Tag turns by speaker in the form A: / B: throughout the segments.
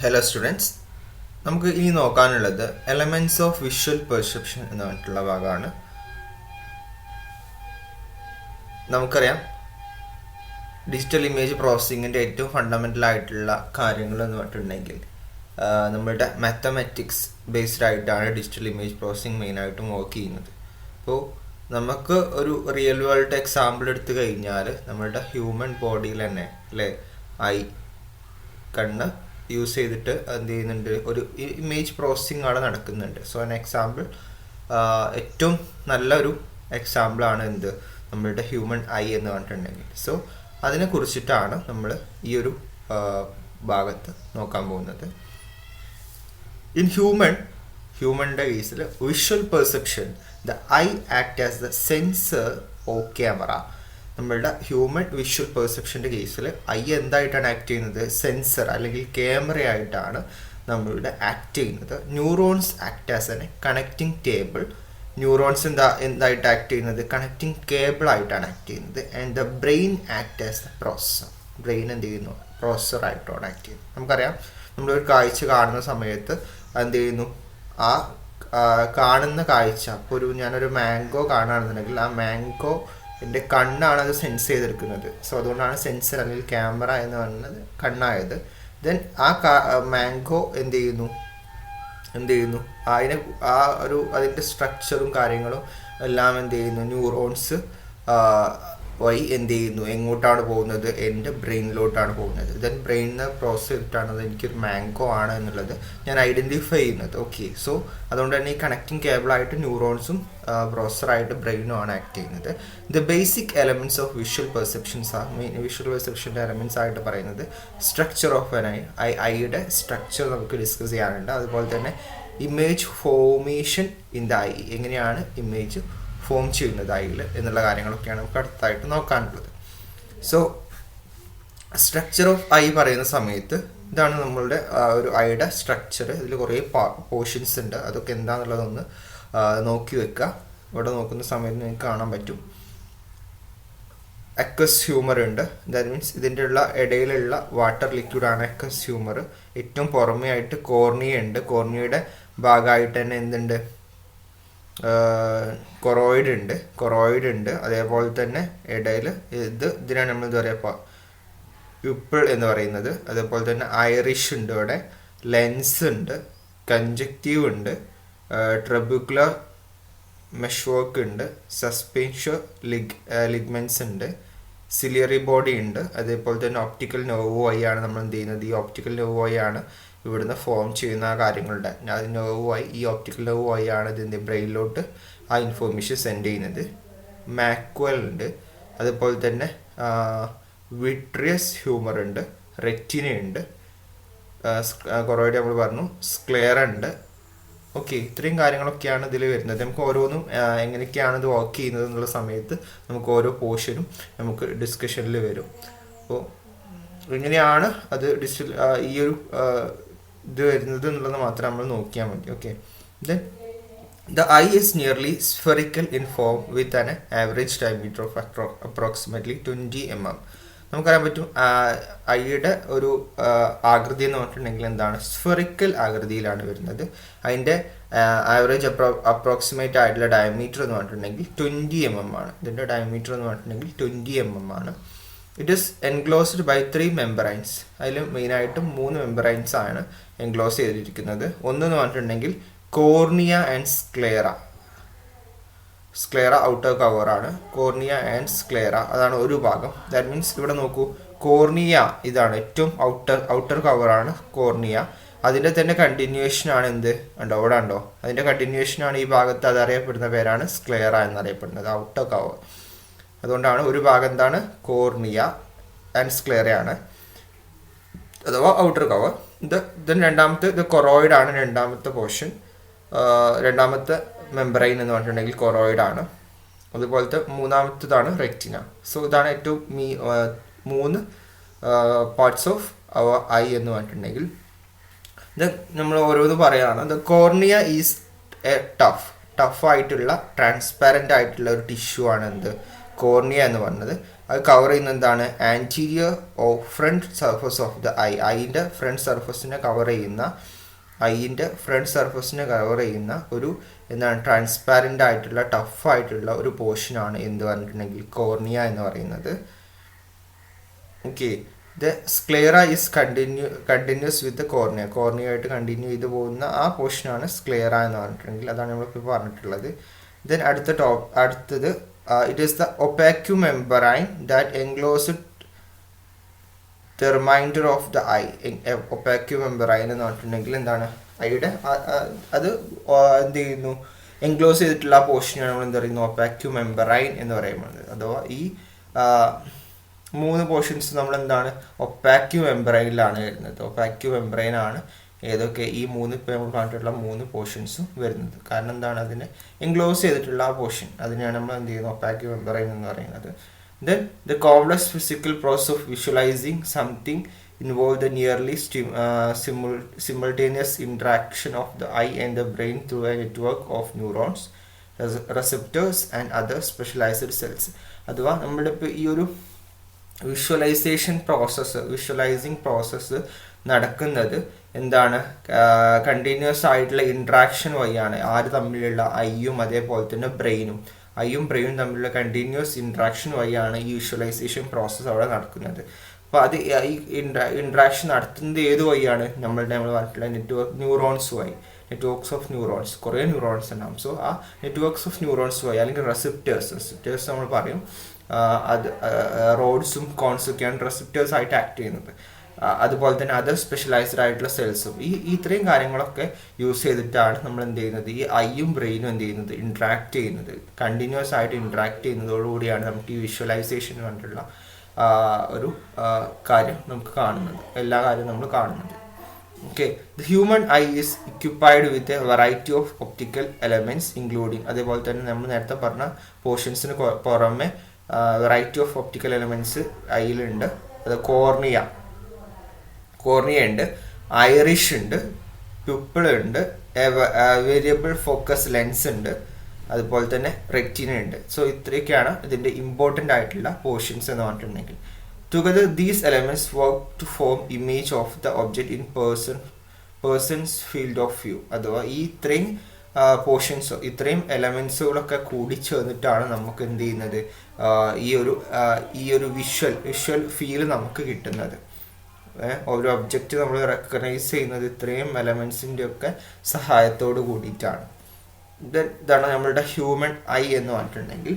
A: Hello students, നമുക്ക് ഇനി നോക്കാനുള്ളത് elements of visual perception എന്ന് പറഞ്ഞിട്ടുള്ള ഭാഗമാണ്. നമുക്കറിയാം ഡിജിറ്റൽ ഇമേജ് പ്രോസസ്സിങ്ങിൻ്റെ ഏറ്റവും ഫണ്ടമെൻ്റൽ ആയിട്ടുള്ള കാര്യങ്ങൾ എന്ന് പറഞ്ഞിട്ടുണ്ടെങ്കിൽ നമ്മളുടെ മാത്തമാറ്റിക്സ് ബേസ്ഡ് ആയിട്ടാണ് ഡിജിറ്റൽ ഇമേജ് പ്രോസസ്സിങ് മെയിനായിട്ടും വർക്ക് ചെയ്യുന്നത്. അപ്പോൾ നമുക്ക് ഒരു റിയൽ വേൾഡ് എക്സാമ്പിൾ എടുത്തു കഴിഞ്ഞാൽ നമ്മളുടെ ഹ്യൂമൻ ബോഡിയിൽ തന്നെ അല്ലേ ഐ കണ്ണ് യൂസ് ചെയ്തിട്ട് എന്ത് ചെയ്യുന്നുണ്ട്, ഒരു ഇമേജ് പ്രോസസ്സിങ് അവിടെ നടക്കുന്നുണ്ട്. സോ ആൻ എക്സാമ്പിൾ, ഏറ്റവും നല്ലൊരു എക്സാമ്പിളാണ് എന്ത് നമ്മളുടെ ഹ്യൂമൻ ഐ എന്ന് പറഞ്ഞിട്ടുണ്ടെങ്കിൽ. സോ അതിനെ കുറിച്ചിട്ടാണ് നമ്മൾ ഈ ഒരു ഭാഗത്ത് നോക്കാൻ പോകുന്നത്. ഇൻ ഹ്യൂമൻ്റെ കേസിൽ visual perception, the I act as the sensor or camera. നമ്മളുടെ ഹ്യൂമൻ വിഷ്വൽ പെർസെപ്ഷൻ്റെ കേസിൽ ഐ എന്തായിട്ടാണ് ആക്ട് ചെയ്യുന്നത്? സെൻസർ അല്ലെങ്കിൽ ക്യാമറ ആയിട്ടാണ് നമ്മളുടെ ആക്ട് ചെയ്യുന്നത്. Neurons act as A connecting table. Neurons എന്തായിട്ട് ആക്ട് ചെയ്യുന്നത്? കണക്റ്റിംഗ് കേബിൾ ആയിട്ടാണ് ആക്ട് ചെയ്യുന്നത്. And the brain act as the processor. Brain എന്ത് ചെയ്യുന്നു? പ്രോസസ്സർ ആയിട്ടാണ് ആക്ട് ചെയ്യുന്നത്. നമുക്കറിയാം നമ്മളൊരു കാഴ്ച കാണുന്ന സമയത്ത് എന്ത് ചെയ്യുന്നു? ആ കാണുന്ന കാഴ്ച, ഇപ്പോൾ ഞാനൊരു മാംഗോ കാണുകയാണെന്നുണ്ടെങ്കിൽ ആ മാംഗോ എൻ്റെ കണ്ണാണ് അത് സെൻസ് ചെയ്തെടുക്കുന്നത്. സോ അതുകൊണ്ടാണ് സെൻസർ അല്ലെങ്കിൽ ക്യാമറ എന്ന് പറയുന്നത് കണ്ണായത്. ദെൻ ആ മാംഗോ എന്ത് ചെയ്യുന്നു അതിൻ്റെ സ്ട്രക്ചറും കാര്യങ്ങളും എല്ലാം എന്ത് ചെയ്യുന്നു? ന്യൂറോൺസ് വഴി എന്ത് ചെയ്യുന്നു? എങ്ങോട്ടാണ് പോകുന്നത്? എൻ്റെ ബ്രെയിനിലോട്ടാണ് പോകുന്നത്. ദെൻ ബ്രെയിനിന് പ്രോസസ് ചെയ്തിട്ടാണ് അത് എനിക്കൊരു മാംഗോ ആണ് എന്നുള്ളത് ഞാൻ ഐഡൻറ്റിഫൈ ചെയ്യുന്നത്. ഓക്കെ, സോ അതുകൊണ്ട് തന്നെ ഈ കണക്റ്റിംഗ് കേബിളായിട്ട് ന്യൂറോൺസും പ്രോസസ്സറായിട്ട് ബ്രെയിനും ആണ് ആക്ട് ചെയ്യുന്നത്. The basic elements of visual perceptions ആ വിഷ്വൽ പെർസെപ്ഷൻ്റെ എലമെൻറ്റ്സ് ആയിട്ട് പറയുന്നത് സ്ട്രക്ചർ ഓഫ് എൻ ഐയുടെ സ്ട്രക്ചർ നമുക്ക് ഡിസ്കസ് ചെയ്യാനുണ്ട്. അതുപോലെ തന്നെ image formation in the I, എങ്ങനെയാണ് ഇമേജ് ഫോം ചെയ്യുന്നത് ഐയിൽ എന്നുള്ള കാര്യങ്ങളൊക്കെയാണ് നമുക്ക് അടുത്തായിട്ട് നോക്കാനുള്ളത്. സോ സ്ട്രക്ചർ ഓഫ് ഐ പറയുന്ന സമയത്ത് ഇതാണ് നമ്മളുടെ ഒരു ഐയുടെ സ്ട്രക്ചർ. ഇതിൽ കുറേ പോർഷൻസ് ഉണ്ട്. അതൊക്കെ എന്താണെന്നുള്ളതൊന്ന് നോക്കി വെക്കുക. ഇവിടെ നോക്കുന്ന സമയത്ത് നിങ്ങൾക്ക് കാണാൻ പറ്റും. അക്വസ് ഹ്യൂമർ ഉണ്ട്. ദാറ്റ് മീൻസ് ഇതിൻ്റെ ഇടയിലുള്ള വാട്ടർ ലിക്വിഡാണ് അക്വസ് ഹ്യൂമർ. ഏറ്റവും പുറമേ ആയിട്ട് കോർണിയ ഉണ്ട്. കോർണിയയുടെ ഭാഗമായിട്ട് തന്നെ എന്തുണ്ട്? കൊറോയിഡ് ഉണ്ട്. അതേപോലെ തന്നെ ഇടയിൽ ഇതിനാണ് നമ്മൾ എന്താ പറയുക, പ്യൂപ്പിൾ എന്ന് പറയുന്നത്. അതേപോലെ തന്നെ ഐറിഷ് ഉണ്ട്. ഇവിടെ ലെൻസ് ഉണ്ട്, കൺജക്റ്റീവ് ഉണ്ട്, ട്രബുക്കുലർ മെഷ്വർക്ക് ഉണ്ട്, സസ്പെൻഷൻ ലിഗ്മെന്റ്സ് ഉണ്ട്, സിലിയറി ബോഡി ഉണ്ട്. അതേപോലെ തന്നെ ഒപ്റ്റിക്കൽ നെർവ് വഴിയാണ് നമ്മൾ എന്ത് ചെയ്യുന്നത്? ഈ ഒപ്റ്റിക്കൽ നെർവ് വഴിയാണ് ഇവിടുന്ന് ഫോം ചെയ്യുന്ന കാര്യങ്ങളുടെ അത് നെർവ് വഴി, ഈ ഒപ്റ്റിക്കൽ നെർവ് വഴിയാണ് ഇതിൻ്റെ ബ്രെയിനിലോട്ട് ആ ഇൻഫോർമേഷൻ സെൻഡ് ചെയ്യുന്നത്. മാക്വൽ ഉണ്ട്. അതുപോലെ തന്നെ വിട്രിയസ് ഹ്യൂമർ ഉണ്ട്, റെറ്റിന ഉണ്ട്, കൊറോയിഡ് നമ്മൾ പറഞ്ഞു, സ്ക്ലെയർ ഉണ്ട്. ഓക്കെ, ഇത്രയും കാര്യങ്ങളൊക്കെയാണ് ഇതിൽ വരുന്നത്. നമുക്ക് ഓരോന്നും എങ്ങനെയൊക്കെയാണ് ഇത് വർക്ക് ചെയ്യുന്നത് എന്നുള്ള സമയത്ത് നമുക്ക് ഓരോ പോർഷനും നമുക്ക് ഡിസ്കഷനിൽ വരും. അപ്പോൾ എങ്ങനെയാണ് അത് ഈ ഒരു ഇത് വരുന്നത് എന്നുള്ളത് മാത്രം നമ്മൾ നോക്കിയാൽ മതി. Okay, then the I is nearly spherical in form with an average diameter of approximately 20 mm. നമുക്കറിയാൻ പറ്റും ഐയുടെ ഒരു ആകൃതി എന്ന് പറഞ്ഞിട്ടുണ്ടെങ്കിൽ എന്താണ്? സ്ഫെറിക്കൽ ആകൃതിയിലാണ് വരുന്നത്. അതിൻ്റെ ആവറേജ് അപ്രോക്സിമേറ്റ് ആയിട്ടുള്ള ഡയമീറ്റർ എന്ന് പറഞ്ഞിട്ടുണ്ടെങ്കിൽ 20 mm ആണ്. ഇതിൻ്റെ ഡയമീറ്റർ എന്ന് പറഞ്ഞിട്ടുണ്ടെങ്കിൽ 20 mm ആണ്. It is enclosed by 3 membranes. അതിൽ മെയിനായിട്ടും 3 മെമ്പറൈൻസ് ആണ് എൻക്ലോസ് ചെയ്തിരിക്കുന്നത്. ഒന്നെന്ന് പറഞ്ഞിട്ടുണ്ടെങ്കിൽ കോർണിയ ആൻഡ് സ്ക്ലേറ ഔട്ടർ കവറാണ്. കോർണിയ ആൻഡ് സ്ക്ലേറ അതാണ് ഒരു ഭാഗം. ദാറ്റ് മീൻസ് ഇവിടെ നോക്കൂ, കോർണിയ ഇതാണ് ഏറ്റവും ഔട്ടർ കവറാണ് കോർണിയ. അതിൻ്റെ തന്നെ കണ്ടിന്യൂവേഷനാണ് എന്ത് ഉണ്ടോ? ഇവിടെ ഉണ്ടോ? അതിൻ്റെ കണ്ടിന്യൂവേഷനാണ് ഈ ഭാഗത്ത്. അത് അറിയപ്പെടുന്ന പേരാണ് സ്ക്ലേറ എന്നറിയപ്പെടുന്നത്, ഔട്ടർ കവർ. അതുകൊണ്ടാണ് ഒരു ഭാഗം എന്താണ്? കോർണിയ ആൻഡ് സ്ക്ലേറയാണ്, അഥവാ ഔട്ടർ കവർ. രണ്ടാമത്തെ ഇത് കൊറോയിഡ് ആണ്. രണ്ടാമത്തെ പോർഷൻ, രണ്ടാമത്തെ മെമ്പറൈൻ എന്ന് പറഞ്ഞിട്ടുണ്ടെങ്കിൽ കൊറോയിഡ് ആണ്. അതുപോലത്തെ മൂന്നാമത്തേതാണ് റെറ്റിന. സോ ഇതാണ് ഏറ്റവും 3 പാർട്സ് ഓഫ് അവർ ഐ എന്ന് പറഞ്ഞിട്ടുണ്ടെങ്കിൽ ഇത് നമ്മൾ ഓരോന്ന് പറയുകയാണ്. The cornea is A tough ആയിട്ടുള്ള ട്രാൻസ്പാരൻ്റ് ആയിട്ടുള്ള ഒരു ടിഷ്യൂ ആണ് എന്ത്? കോർണിയ എന്ന് പറഞ്ഞത്. അത് കവർ ചെയ്യുന്ന എന്താണ്, anterior of front surface of the eye, ഐൻ്റെ ഫ്രണ്ട് സർഫസിനെ കവർ ചെയ്യുന്ന ഒരു എന്താണ് ട്രാൻസ്പാരൻ്റ് ആയിട്ടുള്ള ടഫായിട്ടുള്ള ഒരു പോർഷനാണ് എന്ത് പറഞ്ഞിട്ടുണ്ടെങ്കിൽ കോർണിയ എന്ന് പറയുന്നത്. Okay, the sclera is continuous with cornea, കോർണിയയായിട്ട് കണ്ടിന്യൂ ചെയ്ത് പോകുന്ന ആ പോർഷനാണ് സ്ക്ലേറ എന്ന് പറഞ്ഞിട്ടുണ്ടെങ്കിൽ. അതാണ് നമ്മളിപ്പോൾ പറഞ്ഞിട്ടുള്ളത്. ദെൻ അടുത്തത് it is the opaque membrane that enclosed the remainder of the eye. Opaque membrane എന്ന് പറഞ്ഞിട്ടുണ്ടെങ്കിൽ എന്താണ്, ഐയുടെ അത് എന്ത് ചെയ്യുന്നു, എൻക്ലോസ് ചെയ്തിട്ടുള്ള ആ പോർഷനാണ് നമ്മൾ എന്ത് പറയുന്നു, ഒപ്പാക്യു മെമ്പറൈൻ എന്ന് പറയുന്നത്. അഥവാ ഈ 3 പോർഷൻസ് നമ്മൾ എന്താണ് ഒപ്പാക്യു മെമ്പറൈനിലാണ് വരുന്നത്. ഒപ്പാക്യു മെമ്പറൈൻ ആണ് ഏതൊക്കെ, ഈ 3 ഇപ്പോൾ നമ്മൾ പറഞ്ഞിട്ടുള്ള 3 പോർഷൻസും വരുന്നത്. കാരണം എന്താണ്, അതിനെ എൻക്ലോസ് ചെയ്തിട്ടുള്ള ആ പോർഷൻ, അതിനെയാണ് നമ്മൾ എന്ത് ചെയ്യുന്നത് ഒപ്പാക്യു മെമ്പറൈൻ എന്ന് പറയുന്നത്. Then the complex physical process of visualising something involve the nearly simultaneous interaction of the eye and the brain through a network of neurons, receptors and other specialized cells. അഥവാ നമ്മുടെ ഇപ്പോൾ ഈ ഒരു വിഷ്വലൈസിങ് പ്രോസസ്സ് നടക്കുന്നത് എന്താണ്, continuous ആയിട്ടുള്ള interaction വഴിയാണ്. ആര് തമ്മിലുള്ള, ഐയും അതേപോലെ തന്നെ ബ്രെയിനും തമ്മിലുള്ള കണ്ടിന്യൂസ് ഇൻട്രാക്ഷൻ വഴിയാണ് ഈ വിഷ്വലൈസേഷൻ പ്രോസസ്സ് അവിടെ നടക്കുന്നത്. അപ്പോൾ അത് ഈ ഇൻട്രാക്ഷൻ നടത്തുന്നത് ഏത് വഴിയാണ്, നമ്മൾ പറഞ്ഞിട്ടുള്ള നെറ്റ്വർക്ക്സ് ഓഫ് ന്യൂറോൺസ്, കുറേ ന്യൂറോൺസ് ഉണ്ടാവും. സോ ആ നെറ്റ്വർക്ക്സ് ഓഫ് ന്യൂറോൺസ് വഴി, അല്ലെങ്കിൽ റെസിപ്റ്റേഴ്സ് നമ്മൾ പറയും, അത് റോഡ്സും കോൺസൊക്കെയാണ് റെസിപ്റ്റേഴ്സ് ആയിട്ട് ആക്ട് ചെയ്യുന്നത്. അതുപോലെ തന്നെ അതർ സ്പെഷ്യലൈസ്ഡ് ആയിട്ടുള്ള സെൽസും, ഇത്രയും കാര്യങ്ങളൊക്കെ യൂസ് ചെയ്തിട്ടാണ് നമ്മൾ എന്ത് ചെയ്യുന്നത്, ഈ ഐയും ബ്രെയിനും എന്ത് ചെയ്യുന്നത്, ഇൻട്രാക്ട് ചെയ്യുന്നത്. കണ്ടിന്യൂസ് ആയിട്ട് ഇൻട്രാക്ട് ചെയ്യുന്നതോടുകൂടിയാണ് നമുക്ക് ഈ വിഷ്വലൈസേഷൻ കണ്ടുള്ള ഒരു കാര്യം നമുക്ക് കാണുന്നത്, എല്ലാ കാര്യവും നമ്മൾ കാണുന്നത്. Okay, the human eye is equipped with a variety of optical elements including, അതേപോലെ തന്നെ നമ്മൾ നേരത്തെ പറഞ്ഞ പോർഷൻസിന് പുറമെ വെറൈറ്റി ഓഫ് ഒപ്റ്റിക്കൽ എലമെന്റ്സ് ഐയിലുണ്ട്. അത് കോർണിയ ഉണ്ട്, ഐറിഷ് ഉണ്ട്, പ്യൂപ്പിൾ ഉണ്ട്, വേരിയബിൾ ഫോക്കസ് ലെൻസ് ഉണ്ട്, അതുപോലെ തന്നെ റെറ്റിന ഉണ്ട്. സോ ഇത്രയൊക്കെയാണ് ഇതിൻ്റെ ഇമ്പോർട്ടൻ്റ് ആയിട്ടുള്ള പോർഷൻസ് എന്ന് പറഞ്ഞിട്ടുണ്ടെങ്കിൽ. Together these elements work to form image of the object in person's field of view. അഥവാ ഈ ഇത്രയും പോർഷൻസോ ഇത്രയും എലമെന്റ്സുകളൊക്കെ കൂടി ചേർന്നിട്ടാണ് നമുക്ക് എന്ത് ചെയ്യുന്നത്, ഈ ഒരു വിഷ്വൽ ഫീൽ നമുക്ക് കിട്ടുന്നത്. ഒരു ഒബ്ജക്റ്റ് നമ്മൾ റെക്കഗ്നൈസ് ചെയ്യുന്നത് ഇത്രയും എലമെന്റ്സിൻ്റെ ഒക്കെ സഹായത്തോട് കൂടിയിട്ടാണ്. ഇതാണ് നമ്മളുടെ ഹ്യൂമൻ ഐ എന്ന് പറഞ്ഞിട്ടുണ്ടെങ്കിൽ.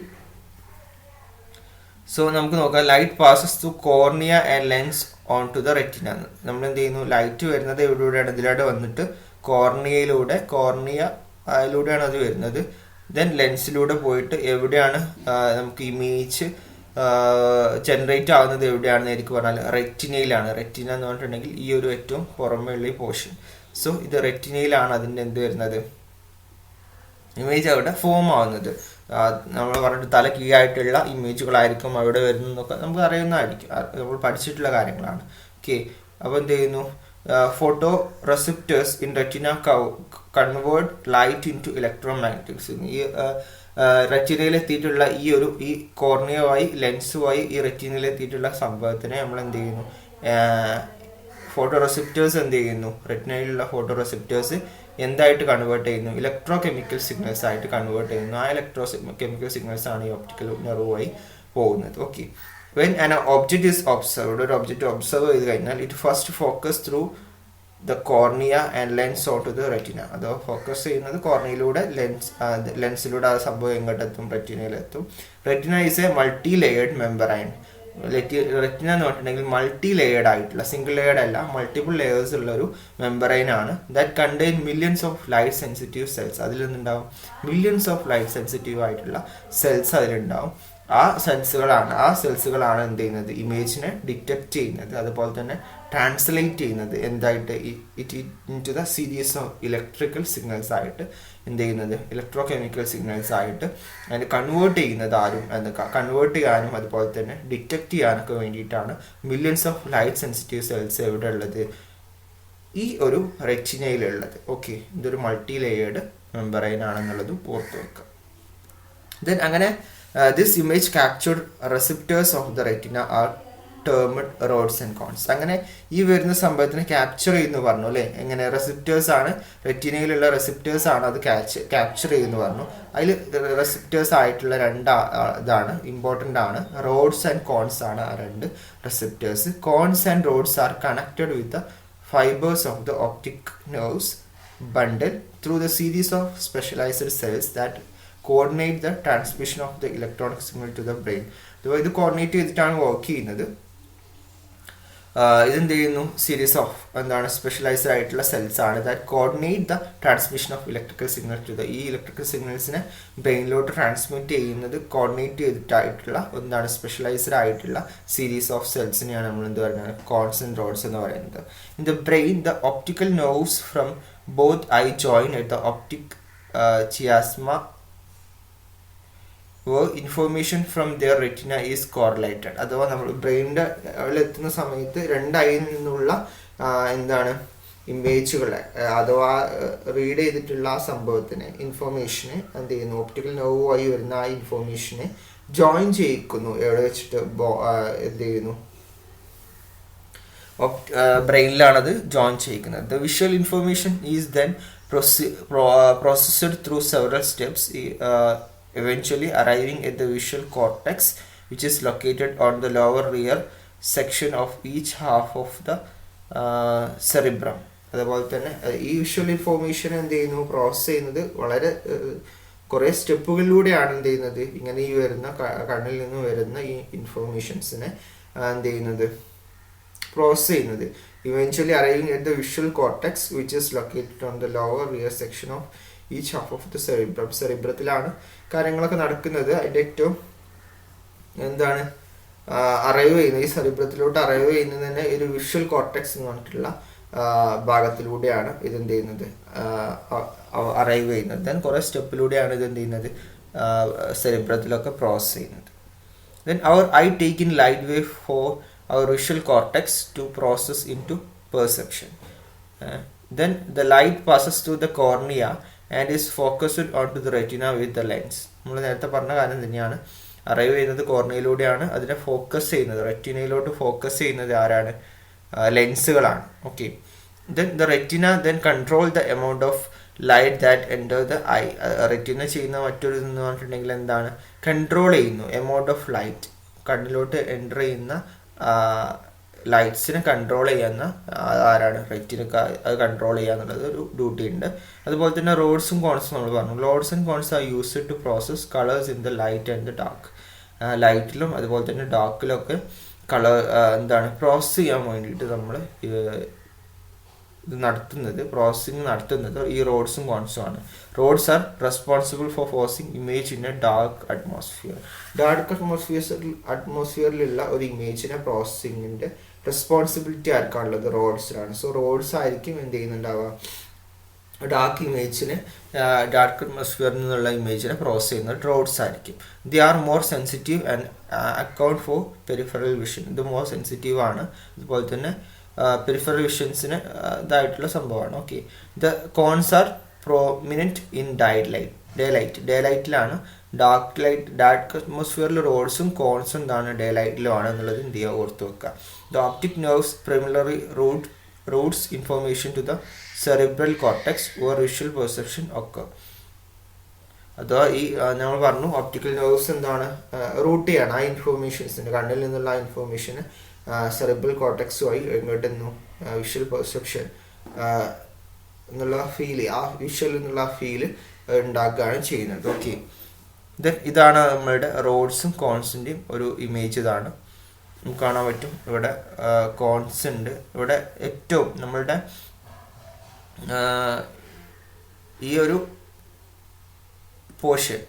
A: സോ നമുക്ക് നോക്കാം, light passes through cornea and lens on to the retina. നമ്മൾ എന്ത് ചെയ്യുന്നു, ലൈറ്റ് വരുന്നത് എവിടെയാണ്, ഇതിലൂടെ വന്നിട്ട് കോർണിയയിലൂടെയാണ് അത് വരുന്നത്. ദെൻ ലെൻസിലൂടെ പോയിട്ട് എവിടെയാണ് നമുക്ക് ഇമേജ് ജനറേറ്റ് ആവുന്നത് എവിടെയാണെന്ന് എനിക്ക് പറഞ്ഞാൽ റെറ്റിനയിലാണ്. റെറ്റിന എന്ന് പറഞ്ഞിട്ടുണ്ടെങ്കിൽ ഈ ഒരു ഏറ്റവും പുറമേയുള്ള ഈ പോർഷൻ. സോ ഇത് റെറ്റിനയിലാണ് അതിൻ്റെ എന്ത് വരുന്നത്, ഇമേജ് അവിടെ ഫോം ആവുന്നത്. നമ്മൾ പറഞ്ഞിട്ട് തല കീഴായിട്ടുള്ള ഇമേജുകളായിരിക്കും അവിടെ വരുന്നതൊക്കെ നമുക്ക് അറിയുന്നതായിരിക്കും, നമ്മൾ പഠിച്ചിട്ടുള്ള കാര്യങ്ങളാണ്. ഓക്കെ, അപ്പോൾ എന്ത് ചെയ്യുന്നു, photo receptors in retina convert light into electromagnetics. ഈ റെറ്റിനയിലെത്തിയിട്ടുള്ള ഈ കോർണിയവായി ലെൻസുമായി ഈ റെറ്റിനയിലെത്തിയിട്ടുള്ള സംഭവത്തിനെ നമ്മൾ എന്ത് ചെയ്യുന്നു, ഫോട്ടോ റെസിപ്റ്റേഴ്സ് എന്ത് ചെയ്യുന്നു, റെറ്റിനയിലുള്ള ഫോട്ടോ റെസിപ്റ്റേഴ്സ് എന്തായിട്ട് കൺവേർട്ട് ചെയ്യുന്നു, ഇലക്ട്രോ കെമിക്കൽ സിഗ്നൽസ് ആയിട്ട് കൺവേർട്ട് ചെയ്യുന്നു. ആ ഇലക്ട്രോ കെമിക്കൽ സിഗ്നൽസ് ആണ് ഈ ഒപ്റ്റിക്കൽ നെർവുമായി പോകുന്നത്. Okay, when an object is observed, ഒരു ഒബ്ജക്റ്റ് ഒബ്സർവ് ചെയ്ത് കഴിഞ്ഞാൽ it first focus through the cornea and lens on to the retina. അഥവാ ഫോക്കസ് ചെയ്യുന്നത് കോർണിയയിലൂടെ, ലെൻസിലൂടെ ആ സംഭവം എങ്ങോട്ടെത്തും, റെറ്റിനയിലെത്തും. Retina is a multi layered membrane. റെറ്റിന എന്ന് പറഞ്ഞിട്ടുണ്ടെങ്കിൽ മൾട്ടി ലെയേർഡ് ആയിട്ടുള്ള, സിംഗിൾ ലെയേർഡ് അല്ല, മൾട്ടിപ്പിൾ ലെയേഴ്സ് ഉള്ള ഒരു മെമ്പറൈൻ ആണ്. That contain millions of light sensitive cells. അതിൽ നിന്നുണ്ടാവും മില്യൺസ് ഓഫ് ലൈറ്റ് സെൻസിറ്റീവ് ആയിട്ടുള്ള സെൽസ് അതിലുണ്ടാവും. ആ സെൽസുകളാണ് എന്ത് ചെയ്യുന്നത്, ഇമേജിനെ ഡിറ്റക്ട് ചെയ്യുന്നത്, അതുപോലെ തന്നെ ട്രാൻസ്ലേറ്റ് ചെയ്യുന്നത് എന്തായിട്ട്, into the series of electrical signals ആയിട്ട് എന്ത് ചെയ്യുന്നത്, ഇലക്ട്രോ കെമിക്കൽ സിഗ്നൽസ് ആയിട്ട് അതിന് കൺവേർട്ട് ചെയ്യുന്നത് കൺവേർട്ട് ചെയ്യാനും അതുപോലെ തന്നെ ഡിറ്റക്ട് ചെയ്യാനൊക്കെ വേണ്ടിയിട്ടാണ് millions of light sensitive cells എവിടെ ഉള്ളത്, ഈ ഒരു റെറ്റിനയിലുള്ളത്. ഓക്കെ, ഇതൊരു മൾട്ടി ലെയേർഡ് മെമ്പറൈൻ ആണെന്നുള്ളത് ഓർത്ത് വെക്കുക. ദെൻ അങ്ങനെ This image captured receptors of the retina are termed rods and cones. അങ്ങനെ ഈ വരുന്ന സംഭവത്തിന് ക്യാപ്ചർ ചെയ്യുന്നു പറഞ്ഞു അല്ലേ. എങ്ങനെ റെസിപ്റ്റേഴ്സ് ആണ്, റെറ്റിനയിലുള്ള റെസിപ്റ്റേഴ്സ് ആണ് അത് ക്യാപ്ചർ ചെയ്യുന്നു പറഞ്ഞു. അതിൽ റെസിപ്റ്റേഴ്സ് ആയിട്ടുള്ള ഇതാണ് ഇമ്പോർട്ടൻ്റ് ആണ്. റോഡ്സ് ആൻഡ് കോൺസ് ആണ് ആ രണ്ട് receptors. Cones and rods are connected with the fibres of the optic nerves bundle through the series of specialized cells that coordinate the transmission of the electronic signal to the brain. ഇത് coordinate ചെയ്തിട്ടാണ് work ചെയ്യുന്നത്. ഇതെന്ത് ചെയ്യുന്നു, series of എന്താണ് specialised ആയിട്ടുള്ള cells ആണ് that coordinate the transmission of electrical signal to the, ഈ electrical സിഗ്നൽസിനെ ബ്രെയിനിലോട്ട് ട്രാൻസ്മിറ്റ് ചെയ്യുന്നത് കോർഡിനേറ്റ് ചെയ്തിട്ടായിട്ടുള്ള എന്താണ് സ്പെഷ്യലൈസ്ഡ് ആയിട്ടുള്ള സീരീസ് ഓഫ് സെൽസിനെയാണ് നമ്മൾ എന്ത് പറയുന്നത് കോൺസ് ആൻഡ് റോഡ്സ് എന്ന് പറയുന്നത്. In the brain the optical nerves from both eye join at the optic chiasma where information from their retina is correlated. അഥവാ നമ്മൾ ബ്രെയിനിൻ്റെ എത്തുന്ന സമയത്ത് രണ്ട് ഐയിൽ നിന്നുള്ള എന്താണ് ഇമേജുകളെ അഥവാ റീഡ് ചെയ്തിട്ടുള്ള ആ സംഭവത്തിനെ ഇൻഫോർമേഷനെ എന്ത് ചെയ്യുന്നു, ഒപ്റ്റിക്കൽ നെർവ് വഴി വരുന്ന ആ ഇൻഫോർമേഷനെ ജോയിൻ ചെയ്യിക്കുന്നു. എവിടെ വെച്ചിട്ട് എന്ത് ചെയ്യുന്നു, ബ്രെയിനിലാണത് ജോയിൻ ചെയ്യിക്കുന്നത്. The visual information is then processed through several steps, eventually arriving at the visual cortex, which is located on the lower rear section of each half of the cerebrum. അതുപോലെ തന്നെ ഈ visual information എന്ത് ചെയ്യുന്നു, process ചെയ്യുന്നത് വളരെ കുറേ സ്റ്റെപ്പുകളിലൂടെയാണ് എന്ത് ചെയ്യുന്നത്, ഇങ്ങനെ ഈ വരുന്ന കണ്ണിൽ നിന്ന് വരുന്ന ഈ ഇൻഫോർമേഷൻസിനെ എന്ത് ചെയ്യുന്നത്, പ്രോസസ് ചെയ്യുന്നത്. Eventually arriving at the visual cortex which is located on the lower rear section of each half of the cerebrum. സെറിബ്രത്തിലാണ് കാര്യങ്ങളൊക്കെ നടക്കുന്നത്. അതിൻ്റെ ഏറ്റവും എന്താണ് അറൈവ് ചെയ്യുന്നത്, ഈ സെറിബ്രത്തിലോട്ട് അറൈവ് ചെയ്യുന്നത് തന്നെ ഒരു വിഷ്വൽ കോർട്ടെക്സ് എന്ന് പറഞ്ഞിട്ടുള്ള ഭാഗത്തിലൂടെയാണ് ഇതെന്ത് ചെയ്യുന്നത്, അറൈവ് ചെയ്യുന്നത്. ദെൻ കുറേ സ്റ്റെപ്പിലൂടെയാണ് ഇതെന്ത് ചെയ്യുന്നത്, സെറിബ്രത്തിലൊക്കെ പ്രോസസ് ചെയ്യുന്നത്. Then our eye take in light wave for our visual cortex to process into perception. Then the light passes through the cornea and is focused onto the retina with the lens. നമ്മൾ നേരത്തെ പറഞ്ഞ കാര്യം തന്നെയാണ്, arrive ചെയ്യുന്നത് കോർണിയയിലൂടെയാണ്, അതിനെ focus ചെയ്യുന്നത് റെറ്റിനയിലോട്ട് focus ചെയ്യുന്നത് ആരാണ്, ലെൻസുകളാണ്. Okay. Then the retina then control the amount of light that enter the eye. Retina ചെയ്യുന്ന മറ്റൊരു ഇതെന്ന് പറഞ്ഞിട്ടുണ്ടെങ്കിൽ എന്താണ്, കൺട്രോൾ ചെയ്യുന്നു എമൗണ്ട് ഓഫ് ലൈറ്റ്, കണ്ണിലോട്ട് എൻ്റർ ചെയ്യുന്ന ലൈറ്റ്സിനെ കൺട്രോൾ ചെയ്യുന്ന ആരാണ്, റെറ്റിനൊക്കെ അത് കൺട്രോൾ ചെയ്യുക എന്നുള്ളത് ഒരു ഡ്യൂട്ടി ഉണ്ട്. അതുപോലെ തന്നെ റോഡ്സും കോൺസും നമ്മൾ പറഞ്ഞു. Rods and cones are used to process colours in the light and the dark. ലൈറ്റിലും അതുപോലെ തന്നെ ഡാർക്കിലൊക്കെ കളർ എന്താണ് പ്രോസസ് ചെയ്യാൻ വേണ്ടിയിട്ട് നമ്മൾ ഇത് പ്രോസസ്സിങ് നടത്തുന്നത് ഈ റോഡ്സും കോൺസും ആണ്. Rods are responsible for forcing image in a dark atmosphere. Dark അറ്റ്മോസ്ഫിയറിലുള്ള ഒരു ഇമേജിനെ പ്രോസസ്സിങ്ങിൻ്റെ റെസ്പോൺസിബിലിറ്റി ആർക്കാണുള്ളത്, റോഡ്സിലാണ്. സോ റോഡ്സ് ആയിരിക്കും എന്ത് ചെയ്യുന്നുണ്ടാവുക, ഡാർക്ക് ഇമേജിനെ ഡാർക്ക് അറ്റ്മോസ്ഫിയറിൽ നിന്നുള്ള ഇമേജിനെ പ്രോസസ് ചെയ്യുന്നത് റോഡ്സ് ആയിരിക്കും. They are more sensitive and account for peripheral vision. ഇത് മോർ സെൻസിറ്റീവ് ആണ്, അതുപോലെ തന്നെ പെരിഫറൽ വിഷൻസിന് ഇതായിട്ടുള്ള സംഭവമാണ്. Okay. The cones are prominent in day ലൈറ്റിലാണ്. ഡാർക്ക് അറ്റ്മോസ്ഫിയറിൽ റോഡ്സും കോൺസും എന്താണ് ഡേ ലൈറ്റിലുമാണ് എന്നുള്ളത് എന്ത് ചെയ്യുക, ഓർത്ത് വെക്കുക. The optic nerves primary routes information to the cerebral cortex or visual perception ഒക്കെ. അഥവാ ഈ നമ്മൾ പറഞ്ഞു ഒപ്റ്റിക്കൽ നെർവ്സ് എന്താണ് റൂട്ട് ചെയ്യാണ് ആ ഇൻഫോർമേഷൻസിന്, കണ്ണിൽ നിന്നുള്ള ആ ഇൻഫോർമേഷന് സെറിബ്രൽ കോർട്ടെക്സുമായി എങ്ങോട്ടെന്നു വിഷ്വൽ പെർസെപ്ഷൻ എന്നുള്ള ഫീല്, ആ വിഷ്വൽ എന്നുള്ള ആ ഫീല് ഉണ്ടാക്കുകയാണ് ചെയ്യുന്നത്. ഓക്കെ. ദെൻ ഇതാണ് നമ്മളുടെ റോഡ്സും കോൺസിൻ്റെയും ഒരു ഇമേജ്. ഇതാണ് നമുക്ക് കാണാൻ പറ്റും. ഇവിടെ കോൺസ് ഉണ്ട്. ഇവിടെ ഏറ്റവും നമ്മളുടെ ഈ ഒരു പോർഷൻ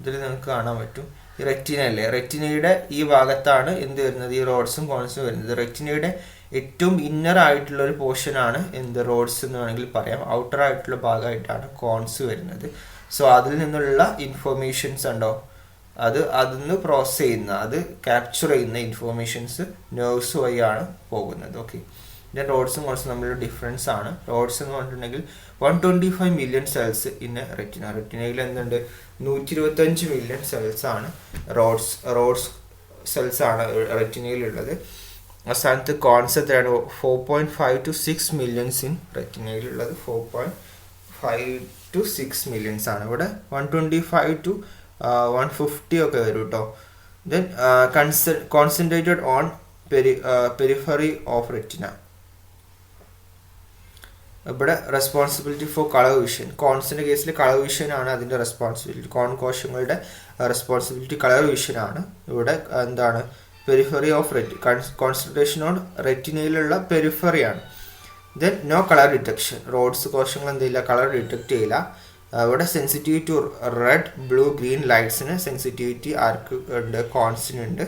A: ഇതിൽ നമുക്ക് കാണാൻ പറ്റും. ഈ റെറ്റിന അല്ലേ, റെറ്റിനയുടെ ഈ ഭാഗത്താണ് എന്ത് വരുന്നത്, ഈ റോഡ്സും കോൺസും വരുന്നത്. റെറ്റിനയുടെ ഏറ്റവും ഇന്നർ ആയിട്ടുള്ള ഒരു പോർഷനാണ് എന്ത് റോഡ്സ് എന്ന് വേണമെങ്കിൽ പറയാം. ഔട്ടർ ആയിട്ടുള്ള ഭാഗമായിട്ടാണ് കോൺസ് വരുന്നത്. സോ അതിൽ നിന്നുള്ള ഇൻഫോർമേഷൻസ് ഉണ്ടോ, അതിന്ന് പ്രോസസ് ചെയ്യുന്ന, അത് ക്യാപ്ചർ ചെയ്യുന്ന ഇൻഫോർമേഷൻസ് നെർവ്സ് വഴിയാണ് പോകുന്നത്. ഓക്കെ. ഇതിൻ്റെ റോഡ്സും കോൺസും തമ്മിലുള്ള ഡിഫറൻസ് ആണ്. റോഡ്സ് എന്ന് പറഞ്ഞിട്ടുണ്ടെങ്കിൽ 125 മില്യൺ സെൽസ് ഇൻ റെറ്റിന. റെറ്റിനയിൽ എന്തുണ്ട്, 125 മില്യൺ സെൽസ് ആണ് റോഡ്സ് സെൽസ് ആണ് റെറ്റിനയിലുള്ളത്. അവസാനത്ത് കോൺസ് എത്രയാണ്, 4.5 to 6 മില്യൺസ് ഇൻ റെറ്റിനയിലുള്ളത് 4.5 to 6 മില്യൺസ് ആണ്. ഇവിടെ 125 to 150 ഒക്കെ വരും കേട്ടോ. Then concentrated on periphery of retina. ഇവിടെ റെസ്പോൺസിബിലിറ്റി ഫോർ കളർ വിഷൻ. കോൺസിൻ്റെ കേസിൽ കളർ വിഷൻ ആണ് അതിൻ്റെ റെസ്പോൺസിബിലിറ്റി. കോശങ്ങളുടെ റെസ്പോൺസിബിലിറ്റി കളർ വിഷൻ ആണ്. ഇവിടെ എന്താണ്, പെരിഫറി ഓഫ് കോൺസെൻട്രേഷൻ ഓൺ റെറ്റിനയിലുള്ള പെരിഫറിയാണ്. Then no colour detection. Rods കോശങ്ങൾ എന്തില്ല, കളർ ഡിറ്റക്ട് ചെയ്യില്ല. ഇവിടെ sensitivity to red, blue, green ലൈറ്റ്സിന് സെൻസിറ്റിവിറ്റി ആർക്ക് ഉണ്ട്, കോൺസിനുണ്ട്.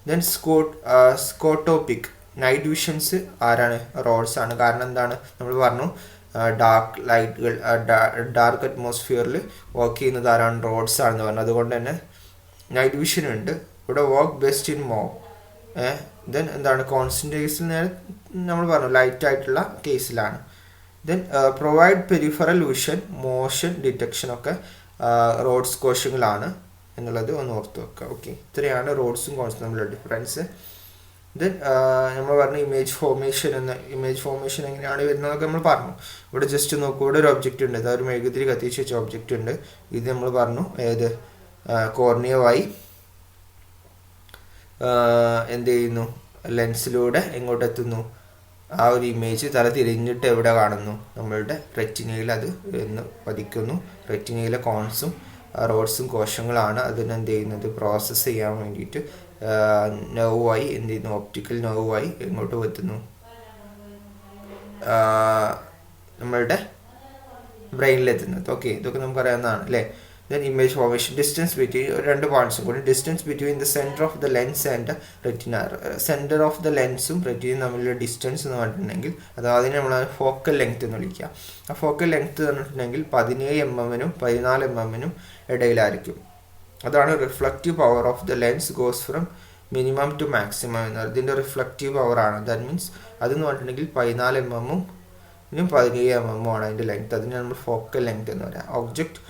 A: ദെൻ സ്കോട്ടോപിക് നൈറ്റ് വിഷൻസ് ആരാണ്, റോഡ്സ് ആണ്. കാരണം എന്താണ്, നമ്മൾ പറഞ്ഞു ഡാർക്ക് ലൈറ്റുകൾ ഡാർക്ക് അറ്റ്മോസ്ഫിയറിൽ വർക്ക് ചെയ്യുന്നത് ആരാണ്, റോഡ്സ് ആണെന്ന് പറഞ്ഞു. അതുകൊണ്ട് തന്നെ നൈറ്റ് വിഷൻ ഉണ്ട്. ഇവിടെ work best in more. Then എന്താണ്, കോൺസിൻ്റെ കേസിൽ നമ്മൾ പറഞ്ഞു ലൈറ്റ് ആയിട്ടുള്ള കേസിലാണ്. Then provide peripheral vision, motion detection ഒക്കെ റോഡ്സ് കോശങ്ങളാണ് എന്നുള്ളത് ഒന്ന് ഓർത്ത് വെക്കുക. ഓക്കെ, ഇത്രയാണ് റോഡ്സും കോൺസും തമ്മിലുള്ള ഡിഫറൻസ്. ദെൻ നമ്മൾ പറഞ്ഞു ഇമേജ് ഫോർമേഷൻ എങ്ങനെയാണ് വരുന്നതൊക്കെ നമ്മൾ പറഞ്ഞു. ഇവിടെ ജസ്റ്റ് നോക്കൂ, ഇവിടെ ഒരു ഒബ്ജക്റ്റ് ഉണ്ട്, അതൊരു മെഴുകുതിരി കത്തിച്ച് വെച്ച ഒബ്ജക്റ്റ് ഉണ്ട്. ഇത് നമ്മൾ പറഞ്ഞു ഏത്, കോർണിയ വഴി എന്ത് ചെയ്യുന്നു, ലെൻസിലൂടെ എങ്ങോട്ട് എത്തുന്നു, ആ ഒരു ഇമേജ് തല തിരിഞ്ഞിട്ട് എവിടെ കാണുന്നു, നമ്മളുടെ റെറ്റിനയിൽ അത് എന്ന് പതിക്കുന്നു. റെറ്റിനയിലെ കോൺസും റോഡ്സും കോശങ്ങളാണ് അതിനെന്ത് ചെയ്യുന്നത്, പ്രോസസ്സ് ചെയ്യാൻ വേണ്ടിയിട്ട് നെർവായി എന്ത് ചെയ്യുന്നു, ഓപ്റ്റിക്കൽ നെർവായി എങ്ങോട്ട് എത്തുന്നു, നമ്മളുടെ ബ്രെയിനിലെത്തുന്നത്. ഓക്കെ, ഇതൊക്കെ നമുക്ക് അറിയാവുന്നതാണ് അല്ലേ. Then image formation, distance between, രണ്ട് പോയിന്റ്സും കൂടി, distance between the centre of the lens and retina. Centre of the ലെൻസും റെറ്റിനയും തമ്മിലുള്ള ഡിസ്റ്റൻസ് എന്ന് പറഞ്ഞിട്ടുണ്ടെങ്കിൽ അതിനെ നമ്മൾ ഫോക്കൽ ലെങ്ത് എന്ന് വിളിക്കുക. ആ ഫോക്കൽ ലെങ്ത് എന്ന് പറഞ്ഞിട്ടുണ്ടെങ്കിൽ 17 mm-നും 14 mm-നും ഇടയിലായിരിക്കും. അതാണ് reflective power of the lens goes from minimum two maximum എന്നത്. ഇതിൻ്റെ റിഫ്ലക്റ്റീവ് പവറാണ്. ദാറ്റ് മീൻസ് അതെന്ന് പറഞ്ഞിട്ടുണ്ടെങ്കിൽ 14 mm-നും 17 mm ആണ് അതിൻ്റെ ലെങ്ത്. അതിനെ നമ്മൾ ഫോക്കൽ ലെങ്ത് എന്ന് പറയാം. Object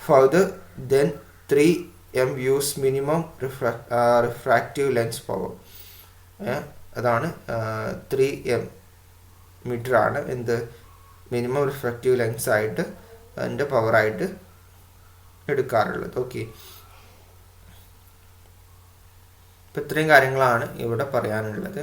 A: further than 3 m use minimum refractive lens power. അതാണ് 3 m ആണ് എന്ത്, മിനിമം റിഫ്രാക്റ്റീവ് ലെൻസ് ആയിട്ട് അതിൻ്റെ പവറായിട്ട് എടുക്കാറുള്ളത്. ഓക്കെ, ഇപ്പം ഇത്രയും കാര്യങ്ങളാണ് ഇവിടെ പറയാനുള്ളത്.